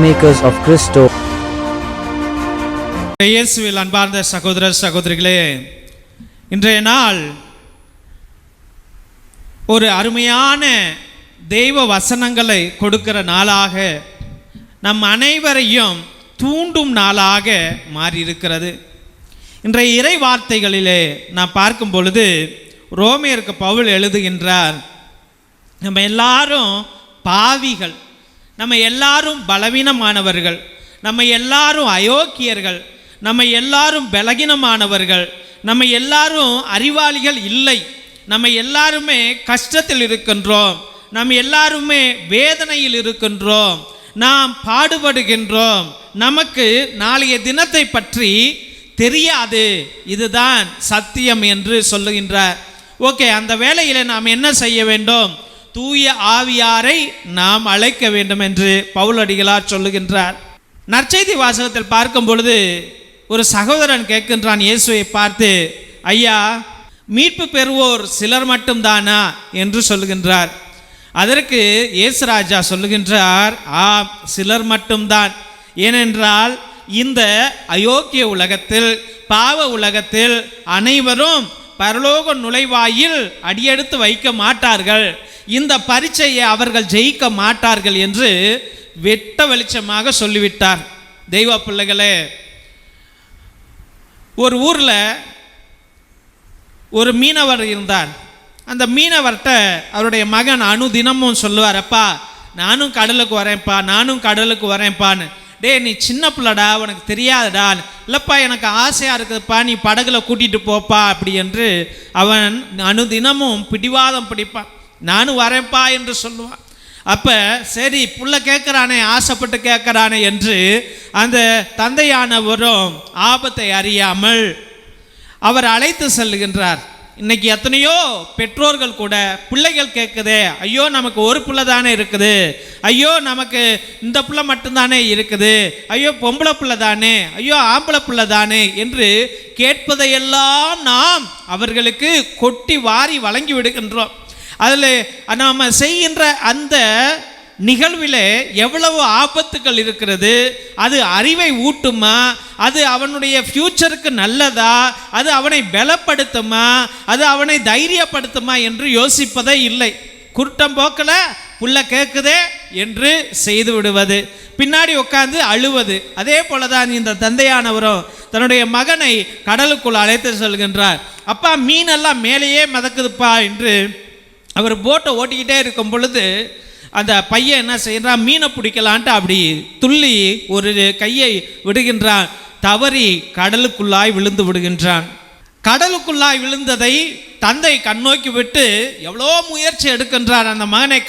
Peacemakers of Christo. இயேசுவில் அன்பார்ந்த சகோதர சகோதரிகளே, இன்றைய நாள் ஒரு அருமையான தெய்வ வசனங்களை கொடுக்கிற நாளாக நம் அனைவரையும் தூண்டும் நாளாக மாறியிருக்கிறது. இன்றைய இறை வார்த்தைகளிலே நாம் பார்க்கும் பொழுது ரோமியருக்கு பவுல் எழுதுகின்றார், நம்ம எல்லாரும் பாவிகள், நம்ம எல்லாரும் பலவீனமானவர்கள், நம்ம எல்லாரும் அயோக்கியர்கள், நம்ம எல்லாரும் பலகீனமானவர்கள், நம்ம எல்லாரும் அறிவாளிகள் இல்லை, நம்ம எல்லாருமே கஷ்டத்தில் இருக்கின்றோம், நம்ம எல்லாருமே வேதனையில் இருக்கின்றோம், நாம் பாடுபடுகின்றோம், நமக்கு நாளைய தினத்தை பற்றி தெரியாது, இதுதான் சத்தியம் என்று சொல்லுகின்றார். ஓகே, அந்த வேளையில் நாம் என்ன செய்ய வேண்டும்? தூய ஆவியாரை நாம் அழைக்க வேண்டும் என்று பவுலடிகளார் சொல்லுகின்றார். நற்செய்தி வாசகத்தில் பார்க்கும் பொழுது ஒரு சகோதரன் கேட்கின்றான் இயேசுவை பார்த்து, ஐயா, மீட்பு பெறுவோர் சிலர் மட்டும்தானா என்று சொல்லுகின்றார். அதற்கு இயேசு ராஜா சொல்லுகின்றார், சிலர் மட்டும்தான். ஏனென்றால் இந்த அயோக்கிய உலகத்தில், பாவ உலகத்தில் அனைவரும் பரலோக நுழைவாயில் அடியெடுத்து வைக்க மாட்டார்கள், இந்த பரீட்சையை அவர்கள் ஜெயிக்க மாட்டார்கள் என்று வெட்ட வெளிச்சமாக சொல்லிவிட்டார். தெய்வ பிள்ளைகளே, ஒரு ஊரில் ஒரு மீனவர் இருந்தார். அந்த மீனவர்கிட்ட அவருடைய மகன் அனுதினமும் சொல்லுவார், அப்பா நானும் கடலுக்கு வரேன்ப்பா, நானும் கடலுக்கு வரேன்ப்பான்னு. டே, நீ சின்ன பிள்ளடா, உனக்கு தெரியாதடா. இல்லைப்பா, எனக்கு ஆசையாக இருக்குதுப்பா, நீ படகுல கூட்டிகிட்டு போப்பா அப்படி என்று அவன் அனுதினமும் பிடிவாதம் பிடிப்பான். நானும் வரேன்ப்பா என்று சொல்லுவான். அப்போ சரி, புள்ள கேட்குறானே, ஆசைப்பட்டு கேட்குறானே என்று அந்த தந்தையானவரும் ஆபத்தை அறியாமல் அவர் அழைத்து செல்லுகின்றார். இன்னைக்கு எத்தனையோ பெற்றோர்கள் கூட பிள்ளைகள் கேட்குதே, ஐயோ நமக்கு ஒரு பிள்ளை தானே இருக்குது, ஐயோ நமக்கு இந்த பிள்ளை மட்டும்தானே இருக்குது, ஐயோ பொம்பளை பிள்ளை தானே, ஐயோ ஆம்பளை பிள்ளை தானே என்று கேட்பதையெல்லாம் நாம் அவர்களுக்கு கொட்டி வாரி வழங்கி விடுகின்றோம். அதில் நாம் செய்கின்ற அந்த நிகழ்வில் எவ்வளவு ஆபத்துக்கள் இருக்கிறது, அது அறிவை ஊட்டுமா, அது அவனுடைய ஃப்யூச்சருக்கு நல்லதா, அது அவனை பலப்படுத்துமா, அது அவனை தைரியப்படுத்துமா என்று யோசிப்பதே இல்லை. குருட்டம்போக்கில் புள்ள கேட்குதே என்று செய்து விடுவது, பின்னாடி உட்காந்து அழுவது. அதே போல தான் இந்த தந்தையானவரும் தன்னுடைய மகனை கடலுக்குள் அழைத்து செல்கின்றார். அப்பா, மீனெல்லாம் மேலேயே மிதக்குதுப்பா என்று அவர் போட்டை ஓட்டிக்கிட்டே இருக்கும் பொழுது அந்த பையன் என்ன செய்கிறான், மீனை பிடிக்கலான்ட்டு அப்படி துள்ளி ஒரு கையை விடுகின்றான், தவறி கடலுக்குள்ளாய் விழுந்து விடுகின்றான். கடலுக்குள்ளாய் விழுந்ததை தந்தை கண்ணோக்கி விட்டு எவ்வளோ முயற்சி எடுக்கின்றார், அந்த மகனை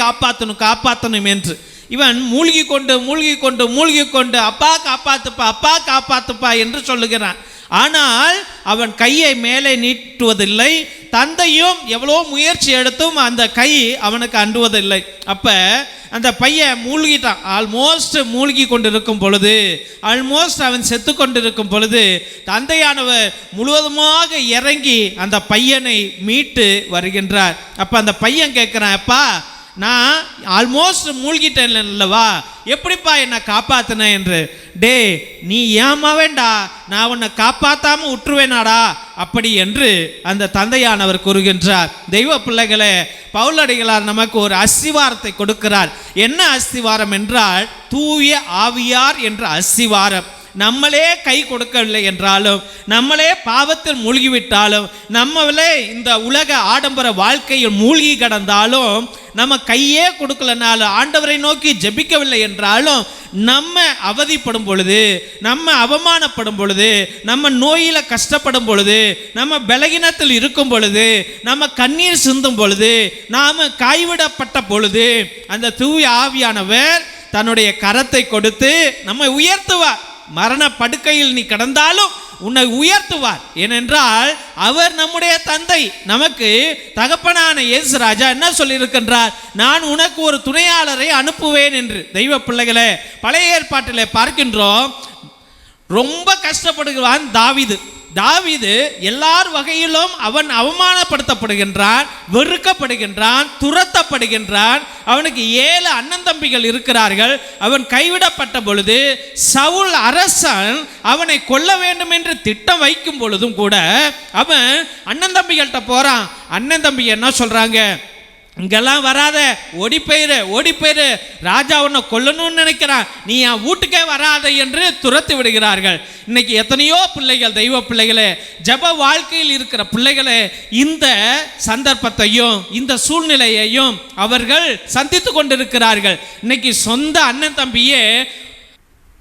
காப்பாற்றணும் என்று. இவன் மூழ்கி கொண்டு அப்பா காப்பாத்துப்பா, அப்பா காப்பாத்துப்பா என்று சொல்லுகிறான். ஆனால் அவன் கையை மேலே நீட்டுவதில்லை. தந்தையும் எவ்வளோ முயற்சி எடுத்தும் அந்த கை அவனுக்கு அண்டுவதில்லை. அப்போ அந்த பையன் மூழ்கிட்டான். ஆல்மோஸ்ட் மூழ்கி கொண்டிருக்கும் பொழுது, ஆல்மோஸ்ட் அவன் செத்து கொண்டிருக்கும் பொழுது தந்தையானவர் முழுவதுமாக இறங்கி அந்த பையனை மீட்டு வருகின்றார். அப்போ அந்த பையன் கேட்குறான், அப்பா நான் ஆல்மோஸ்ட் மூழ்கிட்டேன் அல்லவா, எப்படிப்பா என்னை காப்பாற்றின என்று. டே, நீ ஏமாவேண்டா, நான் உன்னை காப்பாற்றாமல் விட்டுருவேனாடா அப்படி என்று அந்த தந்தையானவர் கூறுகின்றார். தெய்வ பிள்ளைகளே, பவுலடிகளார் நமக்கு ஒரு அஸ்திவாரத்தை கொடுக்கிறார். என்ன அஸ்திவாரம் என்றால் தூய ஆவியார் என்ற அஸ்திவாரம். நம்மளே கை கொடுக்கவில்லை என்றாலும், நம்மளே பாவத்தில் மூழ்கிவிட்டாலும், நம்மளே இந்த உலக ஆடம்பர வாழ்க்கையில் மூழ்கி கிடந்தாலும், நம்ம கையே கொடுக்கலனாலும், ஆண்டவரை நோக்கி ஜெபிக்கவில்லை என்றாலும், நம்ம அவதிப்படும் பொழுது, நம்ம அவமானப்படும் பொழுது, நம்ம நோயில கஷ்டப்படும் பொழுது, நம்ம பலகீனத்தில் இருக்கும் பொழுது, நம்ம கண்ணீர் சிந்தும் பொழுது, நாம கைவிடப்பட்ட பொழுது, அந்த தூய ஆவியானவர் தன்னுடைய கரத்தை கொடுத்து நம்மை உயர்த்துவார். மரண படுக்கையில் நீ கடந்தாலும் உன்னை உயர்த்துவார். ஏனென்றால் அவர் நம்முடைய தந்தை. நமக்கு தகப்பனான இயேசு ராஜா என்ன சொல்லியிருக்கின்றார், நான் உனக்கு ஒரு துணையாளரை அனுப்புவேன் என்று. தெய்வ பிள்ளைகளே, பழைய ஏற்பாட்டில் பார்க்கின்றோம், ரொம்ப கஷ்டப்படுகிறான் தாவீது. தாவீது எல்லார் வகையிலும் அவன் அவமானப்படுத்தப்படுகின்றான், வெறுக்கப்படுகின்றான், துரத்தப்படுகின்றான். அவனுக்கு 7 அண்ணன் தம்பிகள் இருக்கிறார்கள். அவன் கைவிடப்பட்ட பொழுது சவுல் அரசன் அவனை கொல்ல வேண்டும் என்று திட்டம் வைக்கும் பொழுதும் கூட அவன் அண்ணன் தம்பிகள்கிட்ட போறான். அண்ணன் தம்பி என்ன சொல்றாங்க? இங்கெல்லாம் வராத, ஓடி போயிரு, ராஜா உன்னை கொல்லணும்னு நினைக்கிறான், நீ என் வீட்டுக்கே வராத என்று துரத்தி விடுகிறார்கள். இன்னைக்கு எத்தனையோ பிள்ளைகள், தெய்வ பிள்ளைகளே, ஜப வாழ்க்கையில் இருக்கிற பிள்ளைகளே, இந்த சந்தர்ப்பத்தையும் இந்த சூழ்நிலையையும் அவர்கள் சந்தித்து கொண்டிருக்கிறார்கள். இன்னைக்கு சொந்த அண்ணன் தம்பியே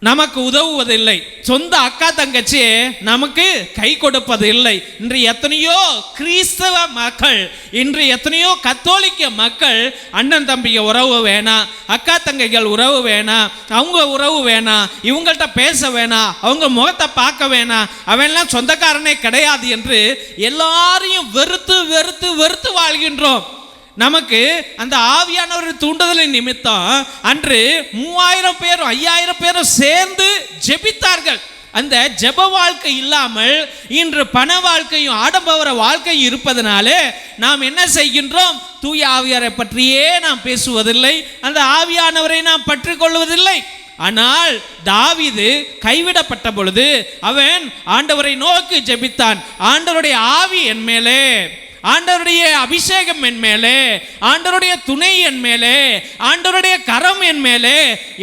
நமக்கு உதவுவதில்லை, சொந்த அக்கா தங்கச்சி நமக்கு கை கொடுப்பது இல்லை. இன்று எத்தனையோ கிறிஸ்தவ மக்கள், இன்று எத்தனையோ கத்தோலிக்க மக்கள் அண்ணன் தம்பிக்கு உறவு வேணாம், அக்கா தங்கைகள் உறவு வேணாம், அவங்க உறவு வேணாம், இவங்கள்ட்ட பேச வேணாம், அவங்க முகத்தை பார்க்க வேணாம், அவன்லாம் சொந்தக்காரனே கிடையாது என்று எல்லாரையும் வெறுத்து வெறுத்து வெறுத்து வாழ்கின்றோம். நமக்கு அந்த ஆவியானவர் தூண்டுதலின் நிமித்தம் அன்று 3000 பேரும் 5000 பேரும் சேர்ந்து ஜெபித்தார்கள். அந்த ஜெப வாழ்க்கை இல்லாமல் இன்று பண வாழ்க்கையும் ஆடம்பர வாழ்க்கையும் இருப்பதனாலே நாம் என்ன செய்கின்றோம்? தூய ஆவியாரை பற்றியே நாம் பேசுவதில்லை, அந்த ஆவியானவரை நாம் பற்றி கொள்வதில்லை. ஆனால் தாவீது கைவிடப்பட்ட பொழுது அவன் ஆண்டவரை நோக்கி ஜெபித்தான். ஆண்டவருடைய ஆவி என் மேலே, ஆண்டவருடைய அபிஷேகம் என் மேலே, ஆண்டவருடைய துணை என் மேலே, ஆண்டவருடைய கரம் என் மேலே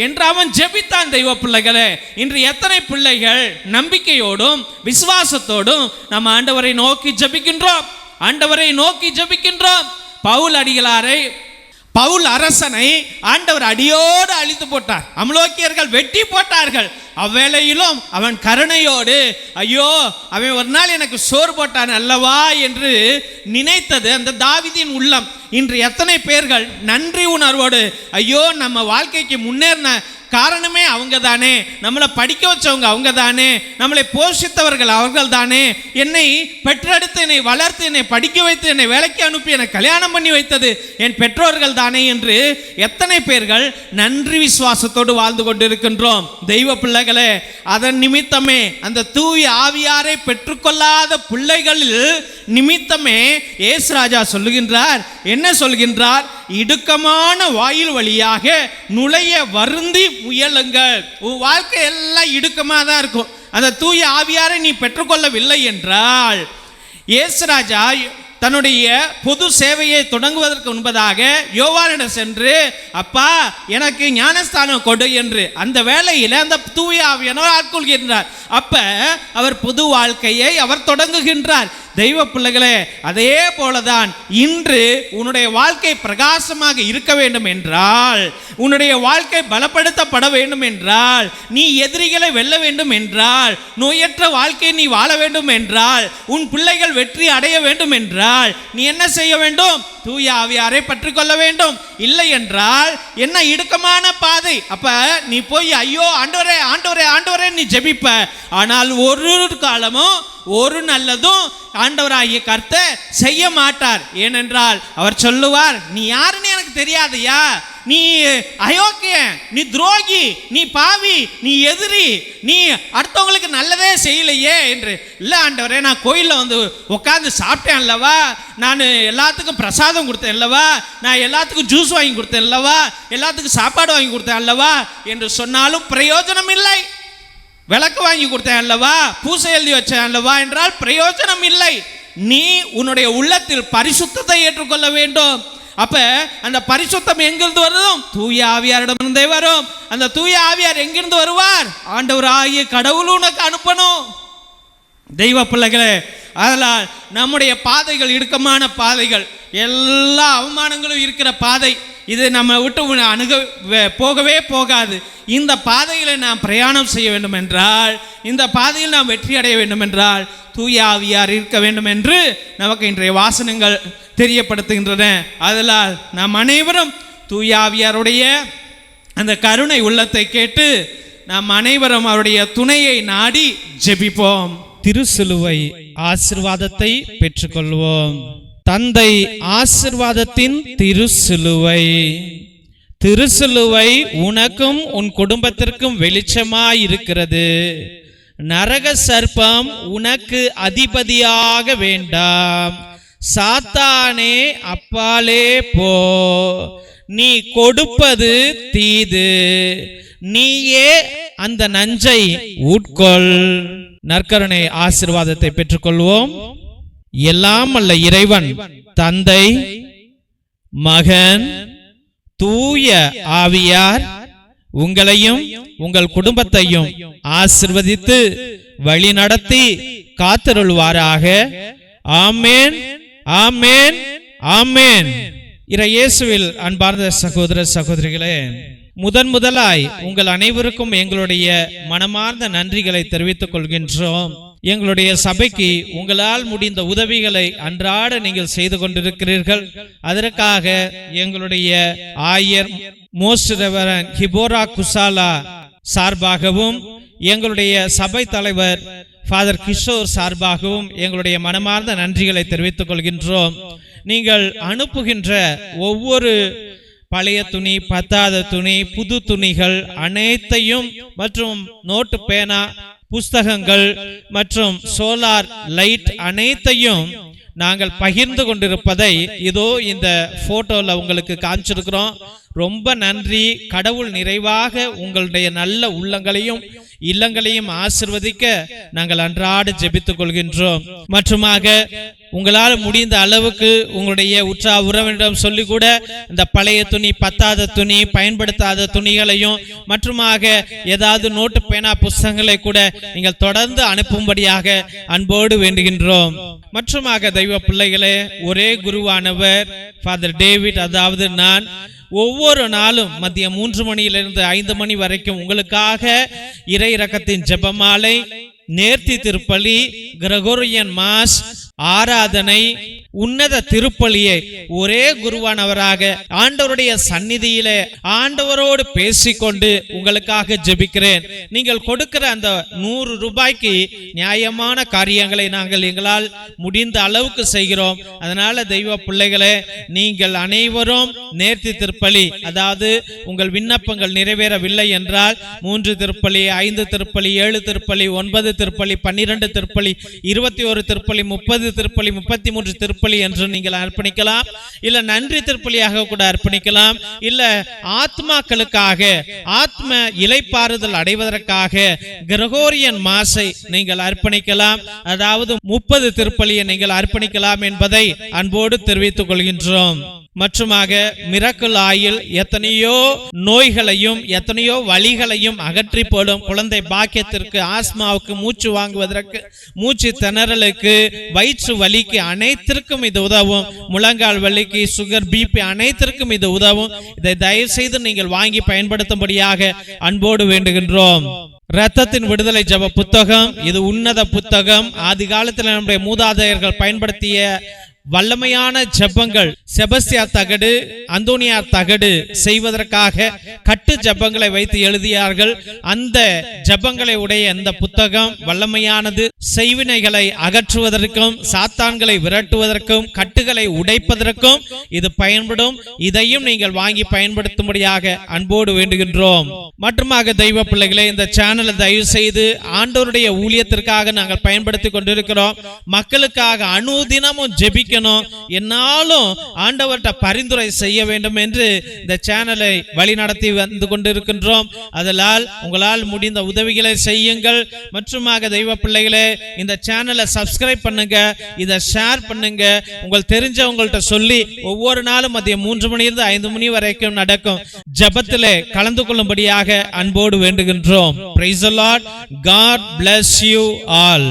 என்று அவன் ஜெபித்தான். தெய்வ பிள்ளைகளே, இன்று எத்தனை பிள்ளைகள் நம்பிக்கையோடும் விசுவாசத்தோடும் நம்ம ஆண்டவரை நோக்கி ஜெபிக்கின்றோம், ஆண்டவரை நோக்கி ஜெபிக்கின்றோம். பவுல் அரசனை ஆண்டவர் அடியோடு அழித்து போட்டார், அமலோக்கியர்கள் வெட்டி போட்டார்கள். அவ்வேளையிலும் அவன் கருணையோடு, ஐயோ அவன் ஒரு நாள் எனக்கு சோறு போட்டான் அல்லவா என்று நினைத்தது அந்த தாவீதின் உள்ளம். இன்று எத்தனை பேர்கள் நன்றி உணர்வோடு, ஐயோ நம்ம வாழ்க்கைக்கு முன்னேறின காரணமே அவங்க தானே, நம்மளை படிக்க வச்சவங்க அவங்க தானே, நம்மளை போஷித்தவர்கள் அவர்கள் தானே, என்னை பெற்றெடுத்து என்னை வளர்த்து என்னை படிக்க வைத்து என்னை வேலைக்கு அனுப்பி என்னை கல்யாணம் பண்ணி வைத்தது என் பெற்றோர்கள் தானே என்று எத்தனை பேர்கள் நன்றி விசுவாசத்தோடு வாழ்ந்து கொண்டிருக்கின்றோம். தெய்வ பிள்ளைகளே, அதன் நிமித்தமே அந்த தூய ஆவியாரை பெற்றுக்கொள்ளாத பிள்ளைகளில் நிமித்தமே இயேசு ராஜா சொல்லுகின்றார். என்ன சொல்கின்றார்? இடுக்கமான வாயில் வழியாக நுழைய வருந்தி முயலுங்கள். உன் வாழ்க்கை எல்லாம் இடுக்கமாக தான் இருக்கும். அந்த தூய ஆவியாரை நீ பெற்றுக்கொள்ளவில்லை என்றால், இயேசு ராஜா தன்னுடைய பொது சேவையை தொடங்குவதற்கு முன்பதாக யோவானிடம் சென்று, அப்பா எனக்கு ஞானஸ்தானம் கொடு என்று அந்த வேளையில் அந்த தூய ஆவியானவர் ஆட்கொள்கின்றார். அப்ப அவர் பொது வாழ்க்கையை அவர் தொடங்குகின்றார். தெய்வ பிள்ளைகளே, அதே போலதான் இன்று உன்னுடைய வாழ்க்கை பிரகாசமாக இருக்க வேண்டும் என்றால், உன்னுடைய வாழ்க்கை பலப்படுத்தப்பட வேண்டும் என்றால், நீ எதிரிகளை வெல்ல வேண்டும் என்றால், நோயற்ற வாழ்க்கையை நீ வாழ வேண்டும் என்றால், உன் பிள்ளைகள் வெற்றி அடைய வேண்டும் என்றால், நீ என்ன செய்ய வேண்டும்? தூய ஆவியாரை பற்றி கொள்ள வேண்டும். இல்லை என்றால் என்ன இடுக்கமான பாதை. அப்ப நீ போய் ஐயோ ஆண்டவரே ஆண்டவரே ஆண்டவரே நீ ஜெபிப்ப, ஆனால் ஒரு காலமும் ஒரு நல்லதும் ஆண்டவராகிய கர்த்தர் செய்ய மாட்டார். ஏனென்றால் அவர் சொல்லுவார், நீ யாருன்னு எனக்கு தெரியாதையா, நீ அயோக்கியன், நீ துரோகி, நீ பாவி, நீ எதிரி, நீ அடுத்தவங்களுக்கு நல்லதே செய்யலையே என்று. இல்லை ஆண்டவரே, நான் கோயிலில் வந்து உட்காந்து சாப்பிட்டேன் அல்லவா, நான் எல்லாத்துக்கும் பிரசாதம் கொடுத்தேன் அல்லவா, நான் எல்லாத்துக்கும் ஜூஸ் வாங்கி கொடுத்தேன் அல்லவா, எல்லாத்துக்கும் சாப்பாடு வாங்கி கொடுத்தேன் அல்லவா என்று சொன்னாலும் பிரயோஜனம் இல்லை. விளக்கு வாங்கி கொடுத்தேன் அல்லவா, பூசை எழுதி வச்சேன் அல்லவா என்றால் பிரயோஜனம் இல்லை. நீ உன்னுடைய உள்ளத்தில் பரிசுத்தத்தை ஏற்றுக்கொள்ள வேண்டும். அப்ப அந்த பரிசுத்தம் எங்கிருந்து வரும்? தூய ஆவியாரிடமிருந்தே வரும். அந்த தூய ஆவியார் எங்கிருந்து வருவார்? ஆண்டவராகிய கடவுள் உனக்கு அனுப்பணும். தெய்வ பிள்ளைகளே, அதனால் நம்முடைய பாதைகள் இடுக்கமான பாதைகள், எல்லா அவமானங்களும் இருக்கிற பாதை, இது நம்ம விட்டு போகவே போகாது. இந்த பாதையில் நாம் பிரயாணம் செய்ய வேண்டும் என்றால், இந்த பாதையில் நாம் வெற்றி அடைய வேண்டும் என்றால் தூய ஆவியார் இருக்க வேண்டும் என்று நமக்கு இன்றைய வாசனங்கள் தெரியப்படுத்துகின்றன. அதனால் நாம் அனைவரும் தூய ஆவியாருடைய அந்த கருணை உள்ளத்தை கேட்டு நாம் அனைவரும் அவருடைய துணையை நாடி ஜெபிப்போம். திருசிலுவை ஆசீர்வாதத்தை பெற்றுக்கொள்வோம். தந்தை ஆசீர்வாதத்தின் திருசிலுவை. திருசிலுவை உனக்கும் உன் குடும்பத்திற்கும் வெளிச்சமாய் இருக்கிறது. நரக சர்ப்பம் உனக்கு அதிபதியாக வேண்டாம். சாத்தானே அப்பாலே போ. நீ கொடுப்பது தீது, நீயே அந்த நஞ்சை உட்கொள். நற்கருணை ஆசீர்வாதத்தை பெற்றுக்கொள்வோம். எல்லாம் அல்ல இறைவன் தந்தை, மகன், தூய ஆவியார் உங்களையும் உங்கள் குடும்பத்தையும் ஆசீர்வதித்து வழி நடத்தி காத்தருள்வாராக. ஆமேன், ஆமேன், ஆமேன். இயேசுவில் அன்பார்ந்த சகோதர சகோதரிகளே, முதலாய் உங்கள் அனைவருக்கும் எங்களுடைய மனமார்ந்த நன்றிகளை தெரிவித்துக் கொள்கின்றோம். எங்களுடைய சபைக்கு உங்களால் முடிந்த உதவிகளை அன்றாட நீங்கள் செய்து கொண்டிருக்கிறீர்கள். அதற்காக எங்களுடைய ஆயர் மோஸ்ட் ரெவரண்ட் ஹிபோரா குசாலா சார்பாகவும் எங்களுடைய சபை தலைவர் ஃபாதர் கிஷோர் சார்பாகவும் எங்களுடைய மனமார்ந்த நன்றிகளை தெரிவித்துக் கொள்கின்றோம். நீங்கள் அனுப்புகின்ற ஒவ்வொரு பழைய துணி, பத்தாத துணி, புது துணிகள் அனைத்தையும் மற்றும் நோட்டு, பேனா, புஸ்தகங்கள் மற்றும் சோலார் லைட் அனைத்தையும் நாங்கள் பகிர்ந்து கொண்டிருப்பதை இதோ இந்த போட்டோல உங்களுக்கு காமிச்சிருக்கிறோம். ரொம்ப நன்றி. கடவுள் நிறைவாக உங்களுடைய நல்ல உள்ளங்களையும் இல்லங்களையும் ஆசிர்வதிக்க நாங்கள் அன்றாட ஜெபித்துக் கொள்கின்றோம். மற்றுமாக உங்களால் முடிந்த அளவுக்கு உங்களுடைய உற்றா உறவினரிடம் சொல்லி கூட இந்த பழைய துணி, பத்தாத துணி, பயன்படுத்தாத துணிகளையும் மற்றுமாக ஏதாவது நோட்டு, பேனா, புஸ்தகங்களை கூட நீங்கள் தொடர்ந்து அனுப்பும்படியாக அன்போடு வேண்டுகின்றோம். மற்றுமாக தெய்வ பிள்ளைகளே, ஒரே குருவானவர் ஃபாதர் டேவிட், அதாவது நான் ஒவ்வொரு நாளும் மதியம் 3 மணியிலிருந்து 5 மணி வரைக்கும் உங்களுக்காக இறை இரக்கத்தின் ஜெபமாலை, நேர்த்தி திருப்பலி, கிரகோரியன் மாஸ், ஆராதனை, உன்னத திருப்பலியை ஒரே குருவானவராக ஆண்டவருடைய சந்நிதியிலே ஆண்டவரோடு பேசிக்கொண்டு உங்களுக்காக ஜெபிக்கிறேன். நீங்கள் கொடுக்கிற அந்த 100 ரூபாய்க்கு நியாயமான காரியங்களை நாங்கள் எங்களால் முடிந்த அளவுக்கு செய்கிறோம். அதனால தெய்வ பிள்ளைகளே, நீங்கள் அனைவரும் நேர்த்தி திருப்பலி, அதாவது உங்கள் விண்ணப்பங்கள் நிறைவேறவில்லை என்றால் 3 திருப்பலி, 5 திருப்பலி, 7 திருப்பலி, 9 திருப்பலி, 12 திருப்பலி, 21 திருப்பலி, 30 திருப்பலி, 33 திருப்பலி என்று நீங்கள் அர்ப்பணிக்கலாம். இல்ல நன்றி திருப்பலியாக கூட அர்ப்பணிக்கலாம். இல்ல ஆத்மாக்களுக்காக, ஆத்ம இளைப்பாறுதல் அடைவதற்காக கிரகோரியன் மாஸை நீங்கள் அர்ப்பணிக்கலாம். அதாவது 30 திருப்பலியை நீங்கள் அர்ப்பணிக்கலாம் என்பதை அன்போடு தெரிவித்துக் கொள்கின்றோம். மற்றுமாக மிரக்கல் ஆயில் எத்தனையோ நோய்களையும் எத்தனையோ வலிகளையும் அகற்றி போடும் குழந்தை பாக்கியத்திற்கு, ஆஸ்மாவுக்கு, மூச்சு வாங்குவதற்கு, மூச்சு திணறலுக்கு, வயிற்று வலிக்கு அனைத்திற்கும் இது உதவும். முழங்கால் வலிக்கு, சுகர், பிபி அனைத்திற்கும் இது உதவும். இதை தயவு செய்து நீங்கள் வாங்கி பயன்படுத்தும்படியாக அன்போடு வேண்டுகின்றோம். இரத்தத்தின் விடுதலை ஜெப புத்தகம், இது உன்னத புத்தகம். ஆதி காலத்தில் நம்முடைய மூதாதையர்கள் பயன்படுத்திய வல்லமையான ஜெபங்கள், செபஸ்தியார் தகடு, அந்தோனியார் தகடு செய்வதற்காக கட்டு ஜெபங்களை வைத்து எழுதியார்கள். அந்த ஜெபங்களை உடைய இந்த புத்தகம் வல்லமையானது. செய்வினைகளை அகற்றுவதற்கும், சாத்தான்களை விரட்டுவதற்கும், கட்டுகளை உடைப்பதற்கும் இது பயன்படும். இதையும் நீங்கள் வாங்கி பயன்படுத்தும்படியாக அன்போடு வேண்டுகின்றோம். மற்றுமாக தெய்வ பிள்ளைகளே, இந்த சேனலை தயவு செய்து ஆண்டவருடைய ஊழியத்திற்காக நாங்கள் பயன்படுத்தி கொண்டிருக்கிறோம். மக்களுக்காக அனுதினமும் ஜெபிக்க, என்னாலும் ஆண்டவர்கிட்ட பரிந்துரை செய்ய வேண்டும் என்று இந்த சேனலை வழி நடத்தி வந்து கொண்டிருக்கின்றோம். அதனால் உங்களால் முடிந்த உதவிகளை செய்யுங்கள். மற்றுமாக தெய்வ பிள்ளைகளே, இந்த சேனலை சப்ஸ்கிரைப் பண்ணுங்க, இதை ஷேர் பண்ணுங்க. உங்கள் தெரிஞ்சவங்கள்ட்ட சொல்லி ஒவ்வொரு நாளும் மதியம் 3 மணியிலிருந்து 5 மணி வரைக்கும் நடக்கும் ஜெபத்திலே கலந்து கொள்ளும்படியாக அன்போடு வேண்டுகின்றோம். Praise the Lord. God bless you all.